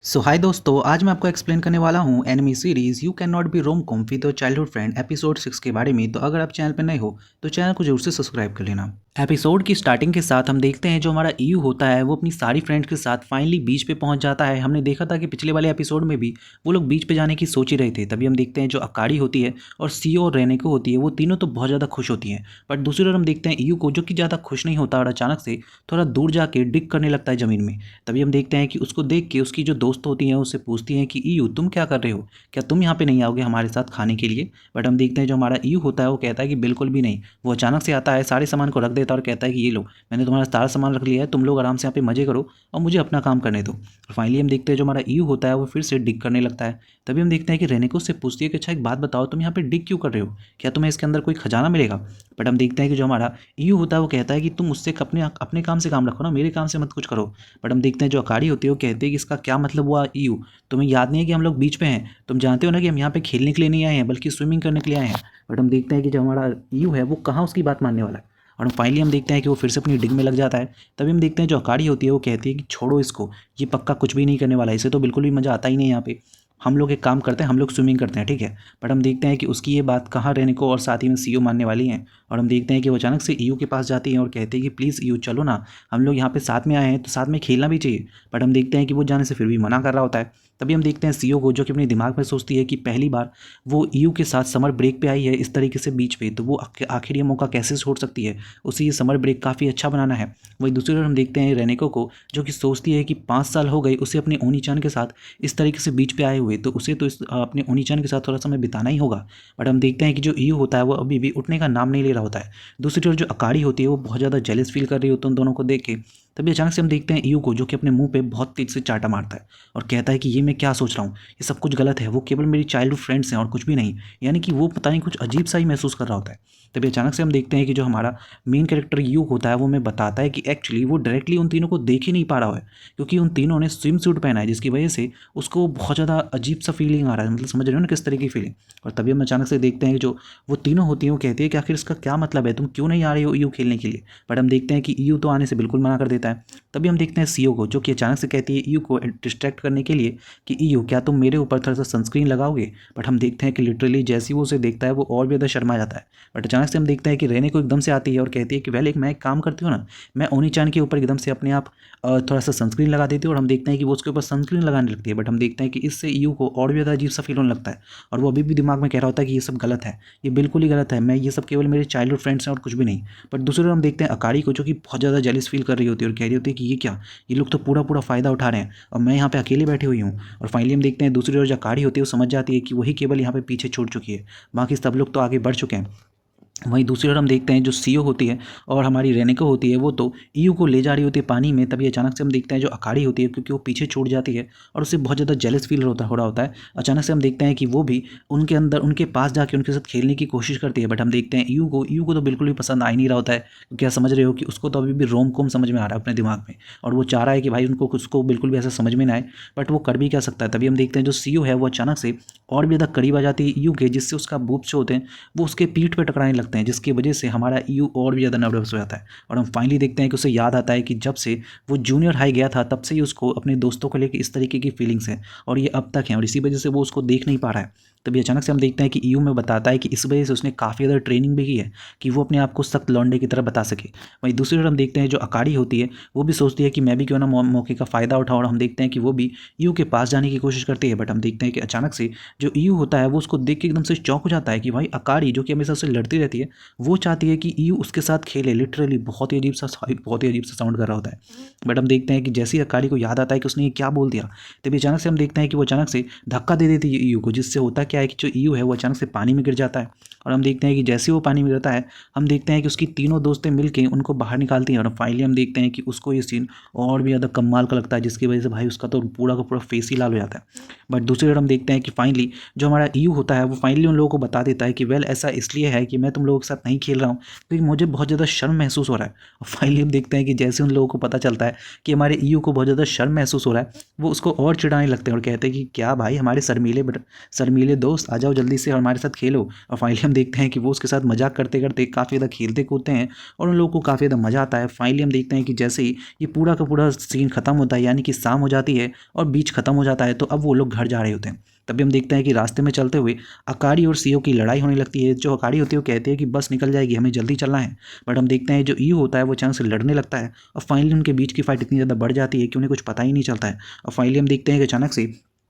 हाय दोस्तों, आज मैं आपको एक्सप्लेन करने वाला हूँ anime series you can not be rom com with your childhood friend episode 6 के बारे में। तो अगर आप चैनल पर नए हो तो चैनल को जरूर से सब्सक्राइब कर लेना। एपिसोड की स्टार्टिंग के साथ हम देखते हैं जो हमारा ईयू होता है वो अपनी सारी फ्रेंड्स के साथ फाइनली बीच पे पहुंच जाता है। हमने देखा था कि पिछले वाले एपिसोड में भी वो लोग बीच पे जाने की सोच ही रहे थे। तभी हम देखते हैं जो अकाड़ी होती है और सीओ और रेनेको होती है वो तीनों तो बहुत ज़्यादा खुश होती हैं। बट दूसरी ओर हम देखते हैं ईयू को जो कि ज़्यादा खुश नहीं होता और अचानक से थोड़ा दूर जाके डिग करने लगता है ज़मीन में। तभी हम देखते हैं कि उसको देख के उसकी जो दोस्त होती हैं उससे पूछती हैं कि ईयू तुम क्या कर रहे हो, क्या तुम यहाँ पे नहीं आओगे हमारे साथ खाने के लिए। बट हम देखते हैं जो हमारा ईयू होता है वो कहता है कि बिल्कुल भी नहीं। वो अचानक से आता है, सारे सामान को रख देता है और कहता है कि ये लो, मैंने तुम्हारा सारा सामान रख लिया है, तुम लोग आराम से यहाँ पे मजे करो और मुझे अपना काम करने दो। और फाइनली हम देखते हैं जो हमारा ईयू होता है वो फिर से डिग करने लगता है। तभी हम देखते हैं कि रेनेको उससे पूछती है कि अच्छा एक बात बताओ, तुम यहाँ पे डिग क्यों कर रहे हो, क्या तुम्हें इसके अंदर कोई खजाना मिलेगा। बट हम देखते हैं कि जो हमारा ईयू होता है वो कहता है कि तुम उससे अपने अपने काम से काम रखो ना, मेरे काम से मत कुछ करो। बट हम देखते हैं जो अकाड़ी होती है वो कहते हैं कि इसका क्या मतलब हुआ ईयू, तुम्हें याद नहीं है कि हम लोग बीच पे हैं, तुम जानते हो ना कि हम यहाँ पे खेलने के लिए नहीं आए हैं बल्कि स्विमिंग करने के लिए आए हैं। बट हम देखते हैं कि जो हमारा ईयू है वो कहाँ उसकी बात मानने वाला है। और फाइनली हम देखते हैं कि वो फिर से अपनी डिग में लग जाता है। तभी हम देखते हैं जो अकाड़ी होती है वो कहती है कि छोड़ो इसको, ये पक्का कुछ भी नहीं करने वाला है, इसे तो बिल्कुल भी मज़ा आता ही नहीं है यहाँ पे। हम लोग एक काम करते हैं, हम लोग स्विमिंग करते हैं, ठीक है। बट हम देखते हैं कि उसकी ये बात कहाँ रेनेको और साथ ही में सीओ मानने वाली हैं। और हम देखते हैं कि वो अचानक से ईयू के पास जाती हैं और कहते हैं कि प्लीज़ ईयू चलो ना, हम लोग यहाँ पे साथ में आए हैं तो साथ में खेलना भी चाहिए। बट हम देखते हैं कि वो जाने से फिर भी मना कर रहा होता है। तभी हम देखते हैं सीओ को जो कि अपने दिमाग में सोचती है कि पहली बार वो ईयू के साथ समर ब्रेक पे आई है इस तरीके से बीच पे, तो वो आखिर ये मौका कैसे छोड़ सकती है, उसे ये समर ब्रेक काफ़ी अच्छा बनाना है। वहीं दूसरी ओर हम देखते हैं रेनेको को जो कि सोचती है कि 5 साल हो गए उसे अपने ओनीचान के साथ इस तरीके से बीच पे आए हुए, तो उसे तो अपने ओनीचान के साथ थोड़ा समय बिताना ही होगा। बट हम देखते हैं कि जो ईयू होता है वो अभी भी उठने का नाम नहीं ले रहा होता है। दूसरी ओर जो अकाड़ी होती है वो बहुत ज़्यादा जेलस फील कर रही होती है उन दोनों को देख के। तभी अचानक से हम देखते हैं ईयू को जो कि अपने मुंह पे बहुत तेज से चाटा मारता है और कहता है कि ये मैं क्या सोच रहा हूँ, ये सब कुछ गलत है, वो केवल मेरी चाइल्डहुड फ्रेंड्स हैं और कुछ भी नहीं। यानी कि वो पता नहीं कुछ अजीब सा ही महसूस कर रहा होता है। तभी अचानक से हम देखते हैं कि जो हमारा मेन कैरेक्टर ईयू होता है वो हमें बताता है कि एक्चुअली वो डायरेक्टली उन तीनों को देख ही नहीं पा रहा है, क्योंकि उन तीनों ने स्विम सूट पहना है जिसकी वजह से उसको बहुत ज़्यादा अजीब सा फीलिंग आ रहा है। मतलब समझ रहे हो ना किस तरह की फीलिंग। और तभी हम अचानक से देखते हैं कि जो वो तीनों होती हैं वो कहती है कि आखिर इसका क्या मतलब है, तुम क्यों नहीं आ रही हो ईयू खेलने के लिए। बट हम देखते हैं कि ईयू तो आने से बिल्कुल मना कर देता है। तभी हम देखते हैं सीओ को जो कि अचानक से कहती है ईयू को डिस्ट्रैक्ट करने के लिए कि ईयू क्या तुम मेरे ऊपर थोड़ा सा सनस्क्रीन लगाओगे। बट हम देखते हैं कि लिटरली जैसे ही वो उसे देखता है वो और भी ज़्यादा शर्मा जाता है। बट अचानक से हम देखते हैं कि रेने को एकदम से आती है और कहती है कि वेल मैं एक काम करती हूँ ना, मैं ओनी-चान के ऊपर एकदम से अपने आप थोड़ा सा सनस्क्रीन लगा देती हूँ। और हम देखते हैं कि वो उसके ऊपर सनस्क्रीन लगाने लगती है। बट हम देखते हैं कि इससे ईयू को और भी ज़्यादा अजीब सा फील होने लगता है और वो अभी भी दिमाग में कह रहा होता है कि ये सब गलत है, ये बिल्कुल ही गलत है, मैं ये सब केवल मेरे चाइल्डहुड फ्रेंड्स हैं और कुछ भी नहीं। बट दूसरी ओर हम देखते हैं अकाड़ी को जो कि बहुत ज़्यादा जेलस फील कर रही होती है और कह रही होती है कि ये क्या, ये लोग तो पूरा पूरा फ़ायदा उठा रहे हैं और मैं यहाँ पे अकेले बैठी हुई हूँ। और फाइनली हम देखते हैं दूसरी ओर जो अकाड़ी होती है वो समझ जाती है कि वही केवल यहाँ पे पीछे छूट चुकी है, बाकी सब लोग तो आगे बढ़ चुके हैं। वहीं दूसरी ओर हम देखते हैं जो सीओ होती है और हमारी रेनेको होती है वो तो ईयू को ले जा रही होती है पानी में। तभी अचानक से हम देखते हैं जो अकाड़ी होती है क्योंकि वो पीछे छूट जाती है और उससे बहुत ज़्यादा जेलस फील हो रहा होता है। अचानक से हम देखते हैं कि वो भी उनके अंदर उनके पास जाके उनके साथ खेलने की कोशिश करती है। बट हम देखते हैं ईयू को तो बिल्कुल भी पसंद आ ही नहीं रहा होता है, क्योंकि आप समझ रहे हो कि उसको तो अभी भी रोम कोम समझ में आ रहा है अपने दिमाग में और वो चाह रहा है कि भाई उनको उसको बिल्कुल भी ऐसा समझ में ना आए। बट वो कर भी क्या सकता है। तभी हम देखते हैं जो सीओ है वो अचानक से और भी ज़्यादा करीब आ जाती है ईयू के, जिससे उसका बूब्स जो होते हैं वो उसके पीठ पे टकराने लगते हैं, जिसकी वजह से हमारा ईयू और भी ज़्यादा नर्वस हो जाता है। और हम फाइनली देखते हैं कि उसे याद आता है कि जब से वो जूनियर हाई गया था तब से ही उसको अपने दोस्तों को लेकर इस तरीके की फीलिंग्स हैं और ये अब तक हैं और इसी वजह से वो उसको देख नहीं पा रहा है। तभी अचानक से हम देखते हैं कि ईयू में बताता है कि इस वजह से उसने काफ़ी ज़्यादा ट्रेनिंग भी की है कि वो अपने आप को सख्त लौंडे की तरह बता सके। वहीं दूसरी ओर हम देखते हैं जो अकाड़ी होती है वो भी सोचती है कि मैं भी क्यों ना मौके का फ़ायदा उठाऊं, और हम देखते हैं कि वो भी ईयू के पास जाने की कोशिश करती है। बट हम देखते हैं कि अचानक से जो ईयू होता है वो उसको देख के एकदम से चौंक हो जाता है कि भाई अकाड़ी जो कि हमेशा उससे लड़ती रहती है वो चाहती है कि ईयू उसके साथ खेले। लिटरली बहुत ही अजीब सा साउंड कर रहा होता है। बट हम देखते हैं कि जैसे ही अकाड़ी को याद आता है कि उसने ये क्या बोल दिया, तभी अचानक से हम देखते हैं कि वो अचानक से धक्का दे देती है ईयू को, जिससे होता क्या है कि जो ईयू है वो अचानक से पानी में गिर जाता है। और हम देखते हैं कि जैसे ही वो पानी में गिरता है हम देखते हैं कि उसकी तीनों दोस्तें मिलकर उनको बाहर निकालती हैं। और फाइनली हम देखते हैं कि उसको ये सीन और भी ज़्यादा कमाल का लगता है, जिसकी वजह से भाई उसका तो पूरा का पूरा फेस ही लाल हो जाता है। बट दूसरी ओर हम देखते हैं कि फाइनली जो हमारा ईयू होता है वो फाइनली उन लोगों को बता देता है कि वेल ऐसा इसलिए है कि मैं तुम लोगों के साथ नहीं खेल रहा हूँ क्योंकि मुझे बहुत ज़्यादा शर्म महसूस हो रहा है। और फाइनली हम देखते हैं कि जैसे उन लोगों को पता चलता है कि हमारे ईयू को बहुत ज़्यादा शर्म महसूस हो रहा है, वो उसको और चिढ़ाने लगते हैं और कहते हैं कि क्या भाई हमारे शर्मीले दोस्त आ जाओ जल्दी से और हमारे साथ खेलो। और फाइनली हम देखते हैं कि वो उसके साथ मजाक करते करते काफ़ी ज़्यादा खेलते कूदते हैं और उन लोगों को काफ़ी ज़्यादा मज़ा आता है। फाइनली हम देखते हैं कि जैसे ही ये पूरा का पूरा सीन खत्म होता है यानी कि शाम हो जाती है और बीच खत्म हो जाता है, तो अब वो लोग घर जा रहे होते हैं। तभी हम देखते हैं कि रास्ते में चलते हुए अकारी और सीओ की लड़ाई होने लगती है। जो अकारी होती है वो कहती है कि बस निकल जाएगी, हमें जल्दी चलना है। बट हम देखते हैं जो ईयू होता है वो अचानक से लड़ने लगता है और फाइनली उनके बीच की फाइट इतनी ज़्यादा बढ़ जाती है कि उन्हें कुछ पता ही नहीं चलता है। और फाइनली हम देखते हैं कि अचानक से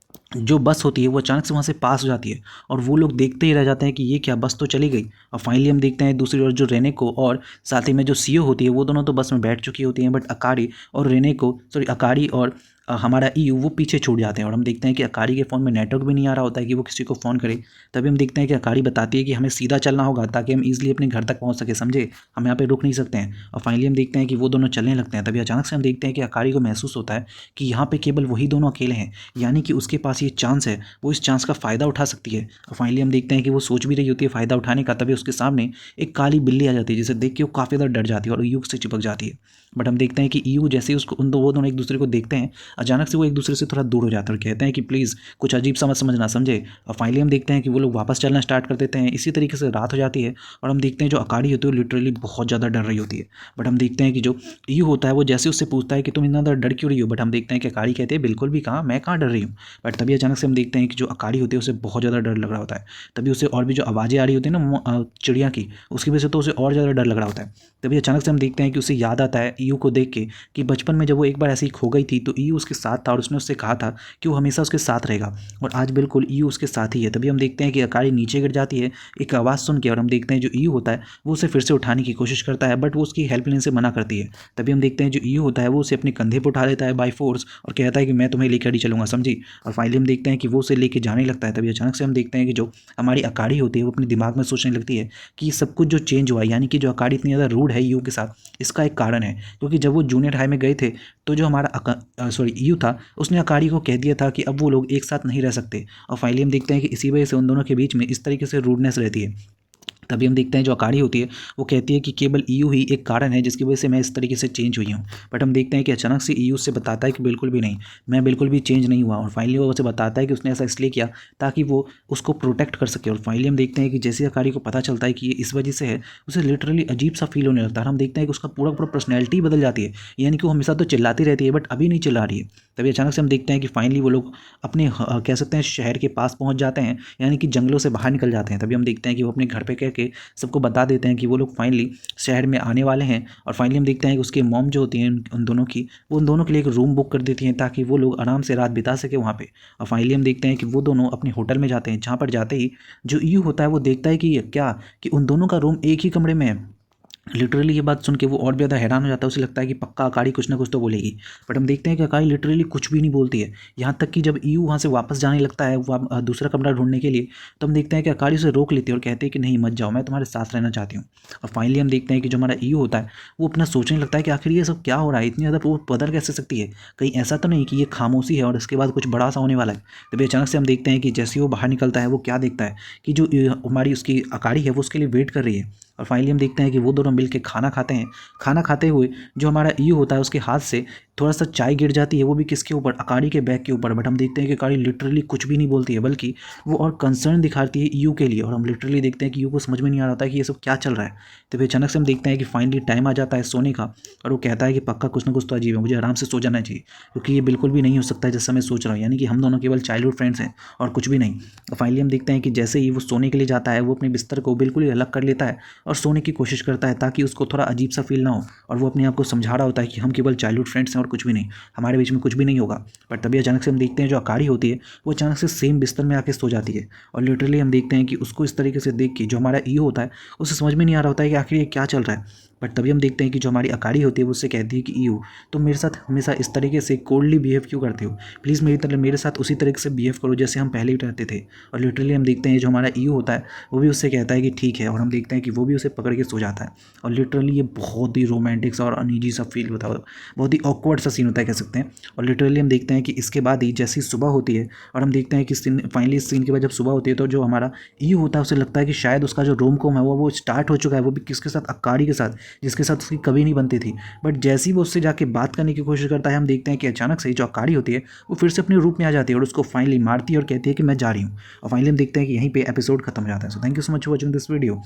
जो बस होती है वो अचानक से वहाँ से पास हो जाती है और वो लोग देखते ही रह जाते हैं कि ये क्या, बस तो चली गई। और फाइनली हम देखते हैं दूसरी ओर जो रेने को और साथ ही में जो सीओ होती है वो दोनों तो बस में बैठ चुकी होती हैं, बट अकारी और रेने को अकारी और हमारा ईयू वो पीछे छूट जाते हैं। और हम देखते हैं कि अकारी के फ़ोन में नेटवर्क भी नहीं आ रहा होता है कि वो किसी को फ़ोन करे। तभी हम देखते हैं कि अकारी बताती है कि हमें सीधा चलना होगा ताकि हम ईजिली अपने घर तक पहुंच सके, समझे, हम यहाँ पे रुक नहीं सकते हैं। और फाइनली हम देखते हैं कि वो दोनों चलने लगते हैं। तभी अचानक से हम देखते हैं कि अकारी को महसूस होता है कि यहाँ पे केवल वही दोनों अकेले हैं, यानी कि उसके पास ये चांस है, वो इस चांस का फ़ायदा उठा सकती है। और फाइनली हम देखते हैं कि वो सोच भी रही होती है फ़ायदा उठाने का, तभी उसके सामने एक काली बिल्ली आ जाती है जिसे देख के वो काफ़ी ज़्यादा डर जाती है और ईयू से चिपक जाती है। बट हम देखते हैं कि ईयू जैसे ही उसको वो दोनों एक दूसरे को देखते हैं, अचानक से वो एक दूसरे से थोड़ा दूर हो जाते हैं और कहते हैं कि प्लीज़ कुछ अजीब सा मत समझना, समझे। और फाइनली हम देखते हैं कि वो लोग वापस चलना स्टार्ट कर देते हैं। इसी तरीके से रात हो जाती है और हम देखते हैं जो अकारी होती है वो लिटरली बहुत ज़्यादा डर रही होती है। बट हम देखते हैं कि जो ईयू होता है वो जैसे उससे पूछता है कि तुम इतना ज़्यादा डर क्यों रही हो, बट हम देखते हैं कि अकारी कहते हैं बिल्कुल भी कहाँ, मैं कहाँ डर रही हूँ। बट तभी अचानक से हम देखते हैं कि जो अकारी होती है उसे बहुत ज़्यादा डर लग रहा होता है। तभी उसे और भी जो आवाज़ें आ रही होती है ना चिड़िया की, उसकी वजह से तो उसे और ज़्यादा डर लग रहा होता है। तभी अचानक से हम देखते हैं कि उसे याद आता है ईयू को देख के कि बचपन में जब वो एक बार ऐसे ही खो गई थी तो ईयू उसके साथ था और उसने उससे कहा था कि वो हमेशा उसके साथ रहेगा, और आज बिल्कुल ईयू उसके साथ ही है। तभी हम देखते हैं कि अकारी नीचे गिर जाती है एक आवाज़ सुन के, और हम देखते हैं जो ईयू होता है वो उसे फिर से उठाने की कोशिश करता है, बट वो उसकी हेल्प लेने से मना करती है। तभी हम देखते हैं जो ईयू होता है वो उसे अपने कंधे पर उठा लेता है बाई फोर्स और कहता है कि मैं तुम्हें लेकर ही चलूंगा, समझी। और फाइनली हम देखते हैं कि वो उसे लेके जाने लगता है। तभी अचानक से हम देखते हैं कि जो हमारी अकारी होती है वो अपने दिमाग में सोचने लगती है कि सब कुछ जो चेंज हुआ, यानी कि जो अकारी इतनी ज़्यादा रूड है ईयू के साथ, इसका एक कारण है। क्योंकि जब वो जूनियर हाई में गए थे तो जो हमारा ईयू था उसने अकारी को कह दिया था कि अब वो लोग एक साथ नहीं रह सकते। और फाइनली हम देखते हैं कि इसी वजह से उन दोनों के बीच में इस तरीके से रूडनेस रहती है। तभी हम देखते हैं जो अकारी होती है वो कहती है कि केवल ईयू ही एक कारण है जिसकी वजह से मैं इस तरीके से चेंज हुई हूँ। बट हम देखते हैं कि अचानक से ईयू से बताता है कि बिल्कुल भी नहीं, मैं बिल्कुल भी चेंज नहीं हुआ। और फाइनली वो उसे बताता है कि उसने ऐसा इसलिए किया ताकि वो उसको प्रोटेक्ट कर सके। और फाइनली हम देखते हैं कि जैसे अकारी को पता चलता है कि ये इस वजह से है, उसे लिटरली अजीब सा फील होने लगता है। हम देखते हैं कि उसका पूरा पूरा पर्सनैलिटी बदल जाती है, यानी कि वो हमेशा तो चिल्लाती रहती है बट अभी नहीं चिल्ला रही है। तभी अचानक से हम देखते हैं कि फाइनली वो लोग अपने कह सकते हैं शहर के पास पहुंच जाते हैं, यानी कि जंगलों से बाहर निकल जाते हैं। तभी हम देखते हैं कि वो अपने घर पे कह के सबको बता देते हैं कि वो लोग फाइनली शहर में आने वाले हैं। और फाइनली हम देखते हैं कि उसके मॉम जो होती हैं उन दोनों की, वो उन दोनों के लिए एक रूम बुक कर देती हैं ताकि वो लोग आराम से रात बिता सके वहाँ पे। और फाइनली हम देखते हैं कि वो दोनों अपने होटल में जाते हैं, जहाँ पर जाते ही जो ईयू होता है वो देखता है कि क्या कि उन दोनों का रूम एक ही कमरे में है। लिटरली ये बात सुन के वो और भी ज़्यादा हैरान हो जाता है, उसे लगता है कि पक्का अकारी कुछ ना कुछ तो बोलेगी। बट हम देखते हैं कि अकारी लिटरली कुछ भी नहीं बोलती है। यहाँ तक कि जब ईयू वहाँ से वापस जाने लगता है दूसरा कमरा ढूंढने के लिए, तो हम देखते हैं कि अकारी उसे रोक लेती है और कहती है कि नहीं मत जाओ, मैं तुम्हारे साथ रहना चाहती हूँ। और फाइनली हम देखते हैं कि जो हमारा ईयू होता है वो अपना सोचने लगता है कि आखिर ये सब क्या हो रहा है, इतनी ज़्यादा वो बदल कैसे सकती है, कहीं ऐसा तो नहीं कि ये खामोशी है और इसके बाद कुछ बड़ा सा होने वाला है। तभी अचानक से हम देखते हैं कि जैसे ही वो बाहर निकलता है वो क्या देखता है कि जो हमारी उसकी अकारी है वो उसके लिए वेट कर रही है। और फाइनली हम देखते हैं कि वो दोनों मिलकर खाना खाते हैं। खाना खाते हुए जो हमारा ईयू होता है उसके हाथ से थोड़ा सा चाय गिर जाती है, वो भी किसके ऊपर, अकारी के बैग के ऊपर। बट हम देखते हैं कि अकारी लिटरली कुछ भी नहीं बोलती है, बल्कि वो और कंसर्न दिखाती है ईयू के लिए। और हम लिटरली देखते हैं कि ईयू को समझ में नहीं आ रहा था कि ये सब क्या चल रहा है। तो फिर अचानक से हम देखते हैं कि फाइनली टाइम आ जाता है सोने का, और वो कहता है कि पक्का कुछ ना कुछ तो अजीब है, मुझे आराम से सो जाना चाहिए, क्योंकि ये बिल्कुल भी नहीं हो सकता है जैसा मैं सोच रहा हूँ, यानी कि हम दोनों केवल चाइल्डहुड फ्रेंड्स हैं और कुछ भी नहीं। तो फाइनली हम देखते हैं कि जैसे ही वो सोने के लिए जाता है वो अपने बिस्तर को बिल्कुल ही अलग कर लेता है और सोने की कोशिश करता है ताकि उसको थोड़ा अजीब सा फील ना हो। और वो अपने आप को समझा रहा होता है कि हम केवल चाइल्डहुड फ्रेंड्स हैं और कुछ भी नहीं, हमारे बीच में कुछ भी नहीं होगा। पर तभी अचानक से हम देखते हैं जो अकारी होती है वो अचानक से सेम बिस्तर में आके सो जाती है। और लिटरली हम देखते हैं कि उसको इस तरीके से देख के जो हमारा ईयू होता है उसे समझ में नहीं आ रहा होता है कि आखिर ये क्या चल रहा है। बट तभी हम देखते हैं कि जो हमारी अकारी होती है वो उससे कहती है कि ईयू तुम मेरे साथ हमेशा इस तरीके से कोल्डली बिहेव क्यों करते हो, प्लीज़ मेरे साथ उसी तरीके से बिहेव करो जैसे हम पहले ही रहते थे। और लिटरली हम देखते हैं जो हमारा ईयू होता है वो भी उससे कहता है कि ठीक है। और हम देखते हैं कि वो भी भी उसे पकड़ के सो जाता है। और लिटरली ये बहुत ही रोमांटिक सा और अनईजी सा फील होता है, बहुत ही ऑकवर्ड सा सीन होता है कह सकते हैं। और लिटरली हम देखते हैं कि इसके बाद ही जैसी सुबह होती है और हम देखते हैं कि फाइनली इस सीन के बाद जब सुबह होती है तो जो हमारा ईयू होता है उसे लगता है कि शायद उसका जो रोम कॉम है वो स्टार्ट हो चुका है, वो भी किसके साथ, अक्कारी के साथ, जिसके साथ उसकी कभी नहीं बनती थी। बट जैसे ही वो उससे जाके बात करने की कोशिश करता है हम देखते हैं कि अचानक से ही जो अक्कारी होती है वो फिर से अपने रूप में आ जाती है और उसको फाइनली मारती है और कहती है कि मैं जा रही हूँ। और फाइनली हम देखते हैं कि यहीं पे एपिसोड खत्म हो जाता है। So thank you so much for watching this video.